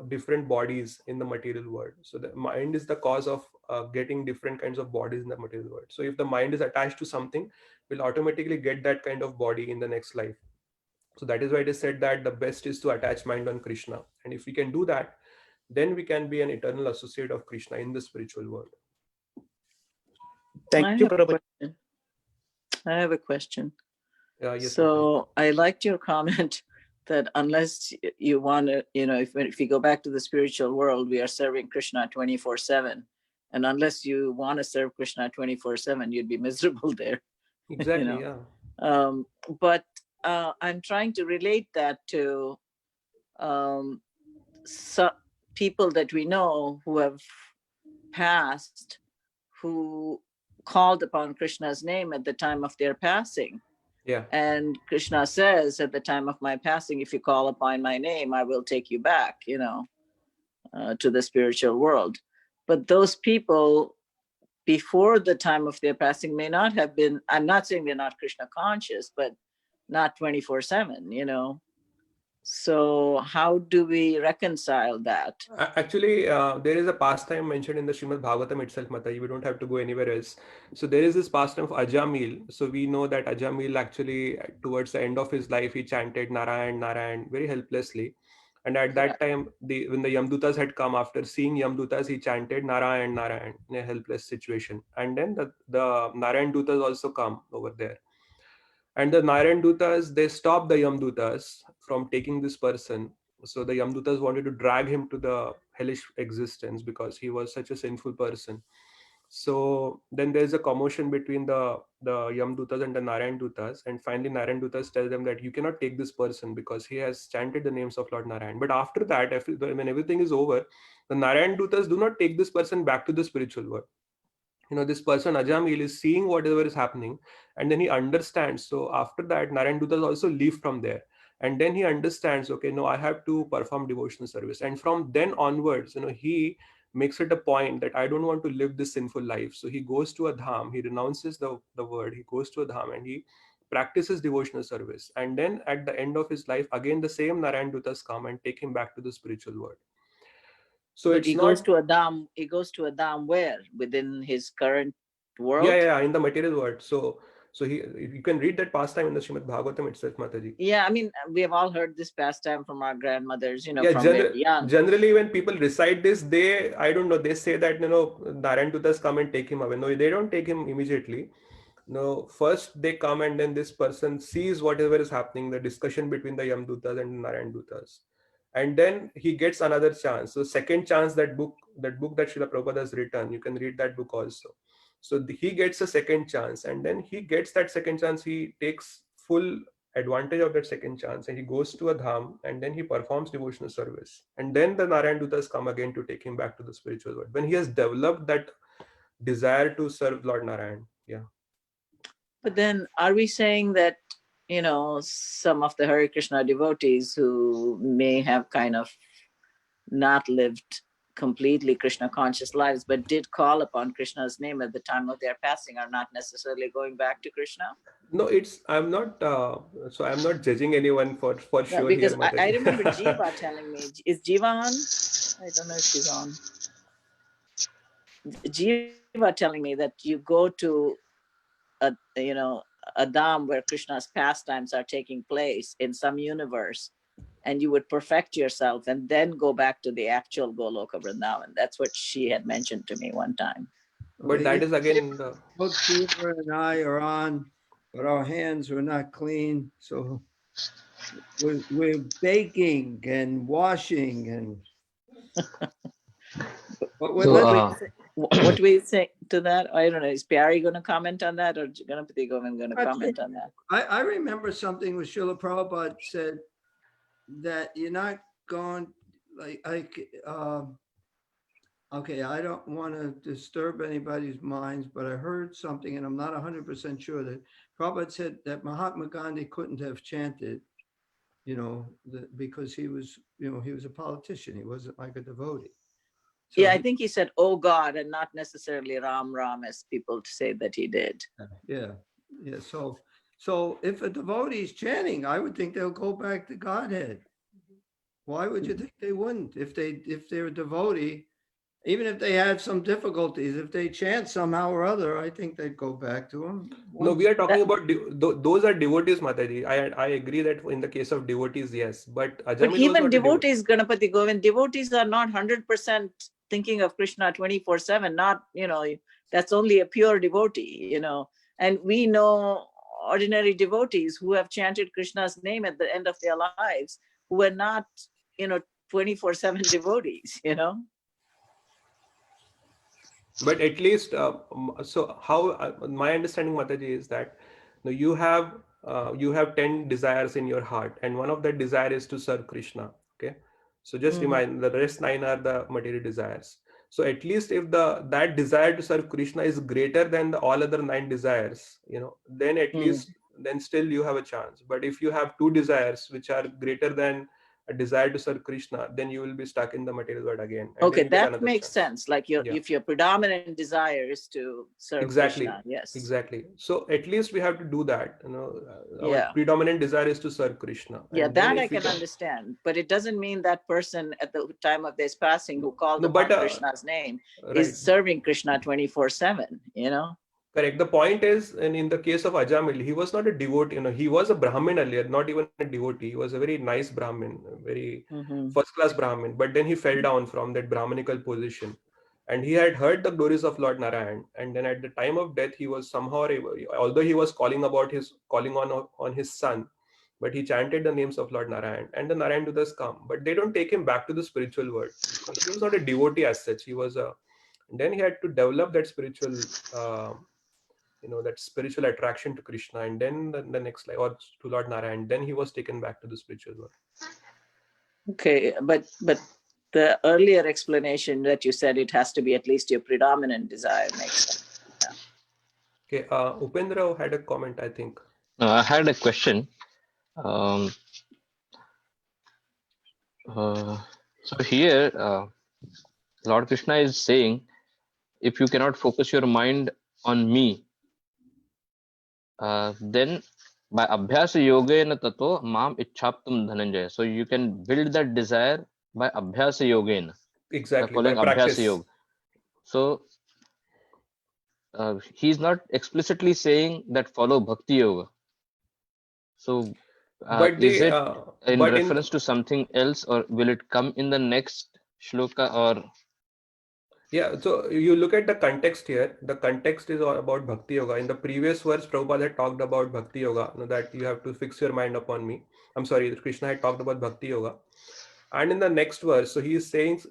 different bodies in the material world. So the mind is the cause of getting different kinds of bodies in the material world. So if the mind is attached to something, we'll automatically get that kind of body in the next life. So that is why it is said that the best is to attach mind on Krishna, and if we can do that, then we can be an eternal associate of Krishna in the spiritual world. Thank you, Prabhupada. I have a question. Yes, So I liked your comment that unless you want to, if you go back to the spiritual world, we are serving Krishna 24/7. And unless you want to serve Krishna 24/7, you'd be miserable there. exactly. Yeah. But I'm trying to relate that to people that we know who have passed, who called upon Krishna's name at the time of their passing. Yeah. And Krishna says, at the time of my passing, if you call upon my name, I will take you back, to the spiritual world. But those people before the time of their passing may not have been, I'm not saying they're not Krishna conscious, but not 24/7, So how do we reconcile that? Actually, there is a pastime mentioned in the Srimad Bhagavatam itself, Mataji. We don't have to go anywhere else. So there is this pastime of Ajamil. So we know that Ajamil actually, towards the end of his life, he chanted Narayan, Narayan very helplessly. And at that time, when the Yamdutas had come, after seeing Yamdutas, he chanted Narayan, Narayan in a helpless situation. And then the Narayan Dutas also come over there. And the Narayan Dutas, they stopped the Yamdutas from taking this person. So the Yamdutas wanted to drag him to the hellish existence because he was such a sinful person. So then there's a commotion between the Yamdutas and the Narayan Dutas. And finally Narayan Dutas tell them that you cannot take this person because he has chanted the names of Lord Narayan. But after that, when everything is over, the Narayan Dutas do not take this person back to the spiritual world. This person Ajamil is seeing whatever is happening, and then he understands. So after that, Narayan Dutas also leave from there, and then he understands, okay, no, I have to perform devotional service. And from then onwards, he makes it a point that I don't want to live this sinful life. So he goes to a dham, he renounces the word, he goes to a dham, and he practices devotional service. And then at the end of his life, again the same Narayan Dutas come and take him back to the spiritual world. So but it's he not. goes to a dham. He goes to a dham where? Within his current world? Yeah, in the material world. So you can read that pastime in the Srimad Bhagavatam itself, Mataji. Yeah, I mean, we have all heard this pastime from our grandmothers, Yeah, from very young. generally when people recite this, I don't know, they say that, Narayan Dutas come and take him away. No, they don't take him immediately. No, first they come and then this person sees whatever is happening, the discussion between the Yamdutas and the Narayan Dutas. And then he gets another chance. So second chance, that book that Srila Prabhupada has written, you can read that book also. So he gets a second chance, and then he gets that second chance. He takes full advantage of that second chance, and he goes to a dham, and then he performs devotional service. And then the Narayan Dutas come again to take him back to the spiritual world when he has developed that desire to serve Lord Narayan. Yeah. But then are we saying that, some of the Hare Krishna devotees who may have kind of not lived completely Krishna conscious lives, but did call upon Krishna's name at the time of their passing, are not necessarily going back to Krishna? No, I'm not. So I'm not judging anyone for No, sure because here, Mataji. I remember Jiva telling me. Is Jiva on? I don't know if she's on. Jiva telling me that you go to a dham where Krishna's pastimes are taking place in some universe, and you would perfect yourself and then go back to the actual Goloka Vrindavan. That's what she had mentioned to me one time. But that is again Both Shiva and I are on, but our hands are not clean. So we're baking and washing and. But What do we say to that? I don't know. Is Pyari going to comment on that, or Ganapati Govind going to comment on that? I remember something with Srila Prabhupada said that you're not going okay, I don't want to disturb anybody's minds, but I heard something, and I'm not 100% sure, that Prabhupada said that Mahatma Gandhi couldn't have chanted, because he was, he was a politician. He wasn't like a devotee. So I think he said, "Oh God," and not necessarily Ram Ram, as people say that he did. Yeah. So So if a devotee is chanting, I would think they'll go back to Godhead. Why would you think they wouldn't? If they're a devotee, even if they had some difficulties, if they chant somehow or other, I think they'd go back to him. No, we are talking about those are devotees, Mataji. I agree that in the case of devotees, yes, but But Ajamil was even not a devotee. devotees, Ganapati Govind, devotees are not 100% thinking of Krishna 24/7. Not, that's only a pure devotee, And we know ordinary devotees who have chanted Krishna's name at the end of their lives, who are not, 24/7 devotees, But at least, so how my understanding, Mataji, is that you have 10 desires in your heart, and one of the desire is to serve Krishna. Okay, so just remind the rest 9 are the material desires. So at least if that desire to serve Krishna is greater than all other 9 desires, then at least then still you have a chance. But if you have 2 desires which are greater than a desire to serve Krishna, then you will be stuck in the material world again. And Okay, then you get that another makes chance. sense. Like if your predominant desire is to serve Exactly. Krishna, yes. Exactly. So at least we have to do that. Our Yeah. predominant desire is to serve Krishna. Yeah, And then that I if we can understand, but it doesn't mean that person at the time of their passing who called No, but upon Krishna's name right. is serving Krishna 24/7, Correct. The point is, and in the case of Ajamil, he was not a devotee. He was a Brahmin earlier, not even a devotee. He was a very nice Brahmin, a very first-class Brahmin. But then he fell down from that Brahminical position, and he had heard the glories of Lord Narayan. And then at the time of death, he was somehow, although he was calling on his son, but he chanted the names of Lord Narayan, and the Narayan Dutas come. But they don't take him back to the spiritual world. He was not a devotee as such. He was a. Then he had to develop that spiritual. That spiritual attraction to Krishna, and then the next life, or to Lord Narayan, then he was taken back to the spiritual world. Okay, but the earlier explanation that you said it has to be at least your predominant desire makes sense. Yeah. Okay, Upendra had a comment, I think. I had a question. So here, Lord Krishna is saying, if you cannot focus your mind on me, then by abhyasa yogena tato mam ichhaptum dhananjaya. So you can build that desire by abhyasa yogena. Exactly, By following by practice. abhyasa yoga. So he's not explicitly saying that follow bhakti yoga. So is it in reference to something else, or will it come in the next shloka? Or yeah, so you look at the context here. The context is all about Bhakti Yoga. In the previous verse, Prabhupada had talked about Bhakti Yoga, that you have to fix your mind upon me. I'm sorry, Krishna had talked about Bhakti Yoga. And in the next verse, so he is saying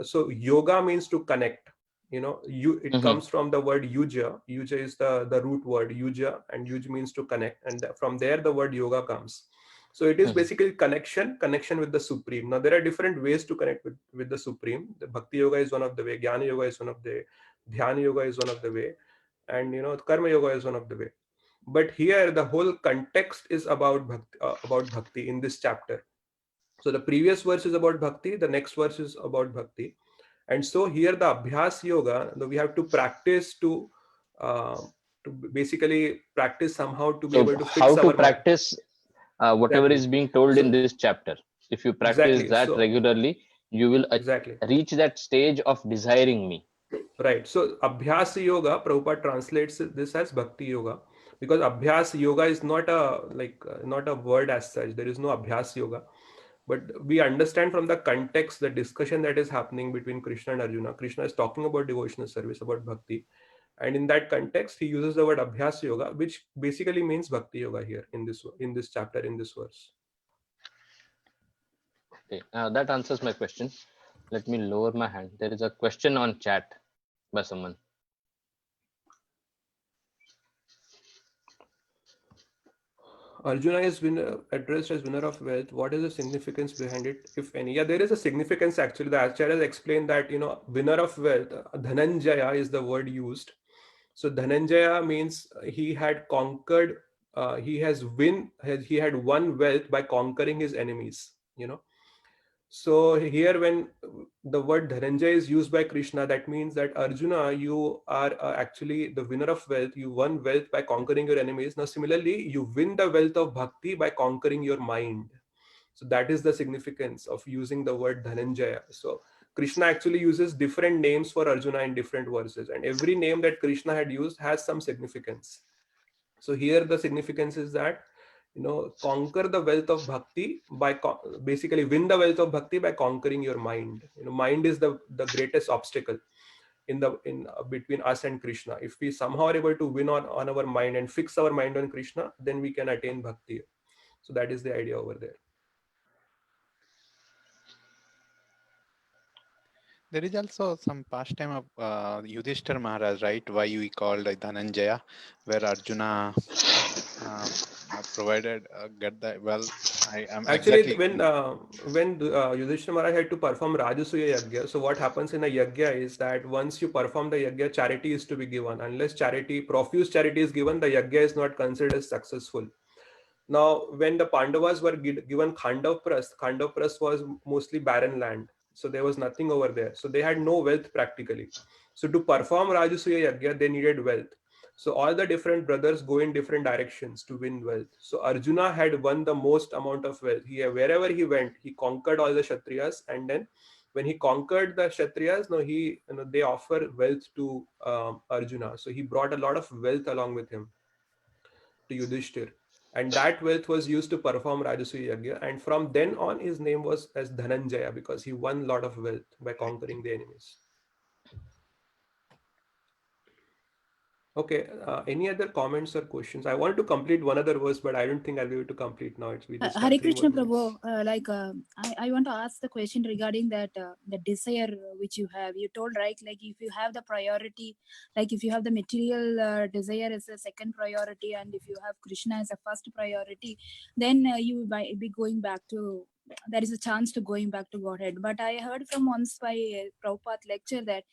so yoga means to connect. It comes from the word yuja. Yuja is the root word yuja, and yuj means to connect. And from there, the word yoga comes. So it is basically connection with the Supreme. Now, there are different ways to connect with the Supreme. The Bhakti Yoga is one of the way, Jnana Yoga is one of the way, Dhyana Yoga is one of the way, and Karma Yoga is one of the way. But here, the whole context is about Bhakti in this chapter. So the previous verse is about Bhakti, the next verse is about Bhakti. And so here the Abhyas Yoga, we have to practice to basically practice somehow to be able to fix how to our practice whatever Exactly. is being told in this chapter. If you practice Exactly. that regularly, you will reach that stage of desiring me. Right. So Abhyas Yoga, Prabhupada translates this as Bhakti Yoga, because Abhyas Yoga is not a word as such. There is no Abhyas Yoga. But we understand from the context, the discussion that is happening between Krishna and Arjuna. Krishna is talking about devotional service, about bhakti. And in that context, he uses the word Abhyas Yoga, which basically means Bhakti Yoga here in this chapter, in this verse. Okay, that answers my question. Let me lower my hand. There is a question on chat by someone. Arjuna is addressed as winner of wealth. What is the significance behind it, if any? Yeah, there is a significance actually. The Acharyas explained that, winner of wealth, Dhananjaya is the word used. So Dhananjaya means he had conquered, he had won wealth by conquering his enemies, So here when the word Dhananjay is used by Krishna, that means that Arjuna, you are actually the winner of wealth. You won wealth by conquering your enemies. Now similarly, you win the wealth of bhakti by conquering your mind. So that is the significance of using the word Dhananjaya. So Krishna actually uses different names for Arjuna in different verses, and every name that Krishna had used has some significance. So here the significance is that, conquer the wealth of bhakti by basically win the wealth of bhakti by conquering your mind. Mind is the greatest obstacle in between us and Krishna. If we somehow are able to win on our mind and fix our mind on Krishna, then we can attain bhakti. So that is the idea over there. There is also some pastime of Yudhishthir Maharaj, right? Why we called Dhananjaya, where Arjuna provided get the wealth. I am Actually, exactly. when Yudhishthira Maharaj had to perform Rajasuya Yagya, so what happens in a Yagya is that once you perform the Yagya, charity is to be given. Unless profuse charity is given, the Yagya is not considered as successful. Now, when the Pandavas were given Khandavpras was mostly barren land. So there was nothing over there. So they had no wealth practically. So to perform Rajasuya Yagya, they needed wealth. So all the different brothers go in different directions to win wealth. So Arjuna had won the most amount of wealth. Wherever he went, he conquered all the Kshatriyas, and then when he conquered the Kshatriyas, they offer wealth to Arjuna. So he brought a lot of wealth along with him to Yudhishthir. And that wealth was used to perform Rajasuya Yagya. And from then on, his name was as Dhananjaya because he won a lot of wealth by conquering the enemies. Okay, any other comments or questions? I wanted to complete one other verse, but I don't think I'll be able to complete now. We just have Hare 3 more Krishna minutes. Prabhu, I want to ask the question regarding that the desire which you have. You told, right, like if you have the priority, like if you have the material desire as a second priority, and if you have Krishna as a first priority, then you might be going back to, there is a chance to going back to Godhead. But I heard from once by Prabhupada lecture that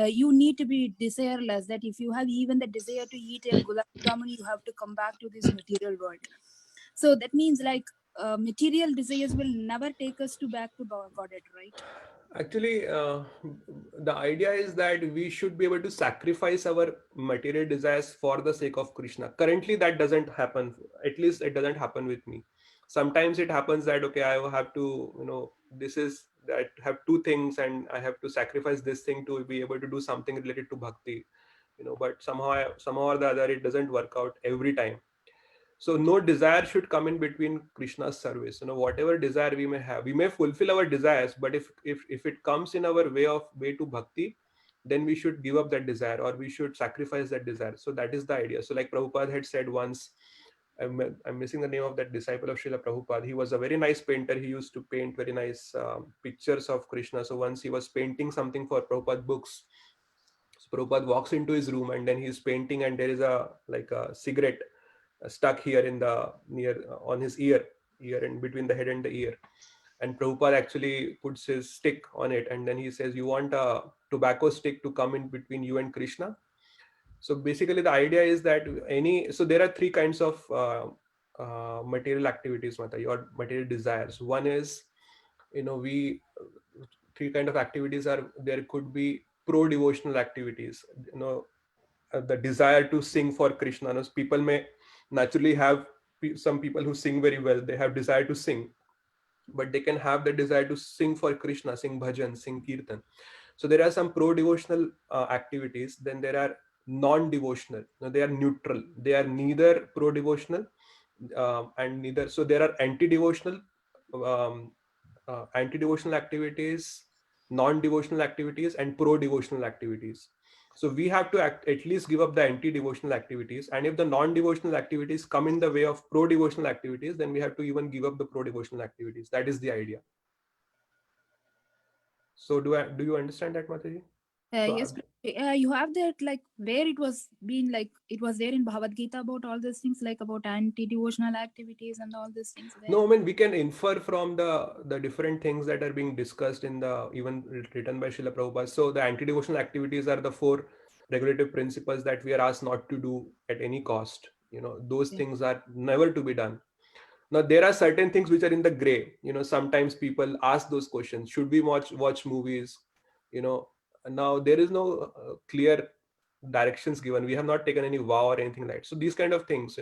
you need to be desireless, that if you have even the desire to eat a gulab jamun, you have to come back to this material world. So that means like material desires will never take us to back to Godhead, right? Actually, the idea is that we should be able to sacrifice our material desires for the sake of Krishna. Currently, that doesn't happen. At least it doesn't happen with me. Sometimes it happens that, okay, I have to, I have 2 things and I have to sacrifice this thing to be able to do something related to bhakti, but somehow or the other, it doesn't work out every time. So no desire should come in between Krishna's service. Whatever desire we may have, we may fulfill our desires, but if it comes in our way to bhakti, then we should give up that desire or we should sacrifice that desire. So that is the idea. So like Prabhupada had said once, I'm missing the name of that disciple of Srila Prabhupada. He was a very nice painter. He used to paint very nice pictures of Krishna. So once he was painting something for Prabhupada books. So Prabhupada walks into his room and then he's painting, and there is a cigarette stuck here in the on his ear in between the head and the ear. And Prabhupada actually puts his stick on it, and then he says, you want a tobacco stick to come in between you and Krishna? So basically the idea is that so there are 3 kinds of material activities, Mataji, or material desires. One is, we 3 kind of activities are there. Could be pro devotional activities, the desire to sing for Krishna. People may naturally have, some people who sing very well, they have desire to sing, but they can have the desire to sing for Krishna, sing bhajan, sing kirtan. So there are some pro devotional activities. Then there are non devotional. They are neutral. They are neither pro devotional and neither. So there are anti devotional activities, non-devotional activities, and pro-devotional activities. So we have to at least give up the anti-devotional activities, and if the non-devotional activities come in the way of pro-devotional activities, then we have to even give up the pro-devotional activities. That is the idea. So do you understand that, Mataji? Yes, you have that, like where it was being, like it was there in Bhagavad Gita about all these things, like about anti-devotional activities and all these things there. No, I mean, we can infer from the different things that are being discussed in the even written by Srila Prabhupada. So the anti-devotional activities are the 4 regulative principles that we are asked not to do at any cost. Those things are never to be done. Now there are certain things which are in the gray. Sometimes people ask those questions: should we watch movies? Now there is no clear directions given. We have not taken any vow or anything like that. So these kind of things,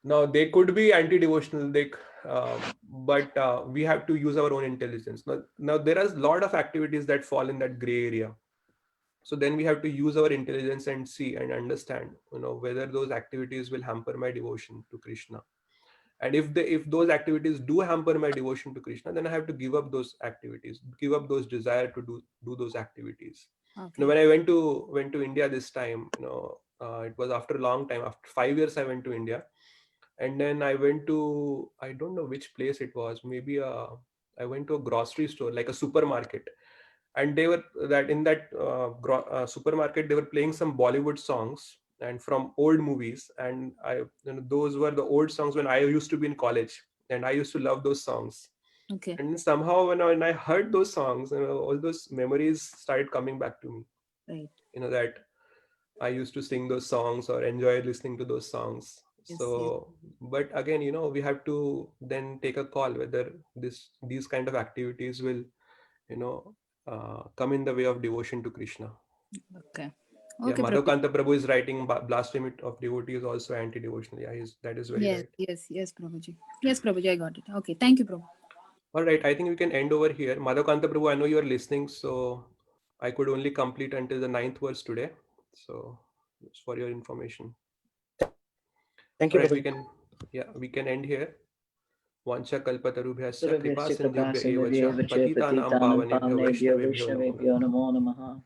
now they could be anti-devotional, but we have to use our own intelligence. Now there are a lot of activities that fall in that gray area. So then we have to use our intelligence and see and understand, whether those activities will hamper my devotion to Krishna. And if those activities do hamper my devotion to Krishna, then I have to give up those activities, give up those desire to do those activities. Okay. When I went to India this time, it was after a long time. After 5 years, I went to India, and then I went to, I don't know which place it was. Maybe I went to a grocery store, like a supermarket, and they were that in that supermarket they were playing some Bollywood songs and from old movies, and those were the old songs when I used to be in college, and I used to love those songs. Okay. And somehow when I heard those songs, all those memories started coming back to me. Right. That I used to sing those songs or enjoy listening to those songs. Yes, So, but again, we have to then take a call whether these kind of activities will, come in the way of devotion to Krishna. Okay. Yeah, Okay, Madhavkanta Prabhu is writing blasphemy of devotee is also anti-devotional. Yeah, that is very right. Yes, Prabhuji. Yes, Prabhuji, I got it. Okay, thank you, Prabhu. All right, I think we can end over here. Madhavkanta Prabhu, I know you are listening, so I could only complete until the 9th verse today. So, just for your information. Thank you, All right, Prabhuji. we can end here. Vancha kalpatarubhyasya kripa Sarvasya sindhubhya kripasindhubhya evacha evacha patitanam patitanam pavanebhyo pavanebhyo vaishnavebhyo namo vaishnavebhyo namaha. namo namaha.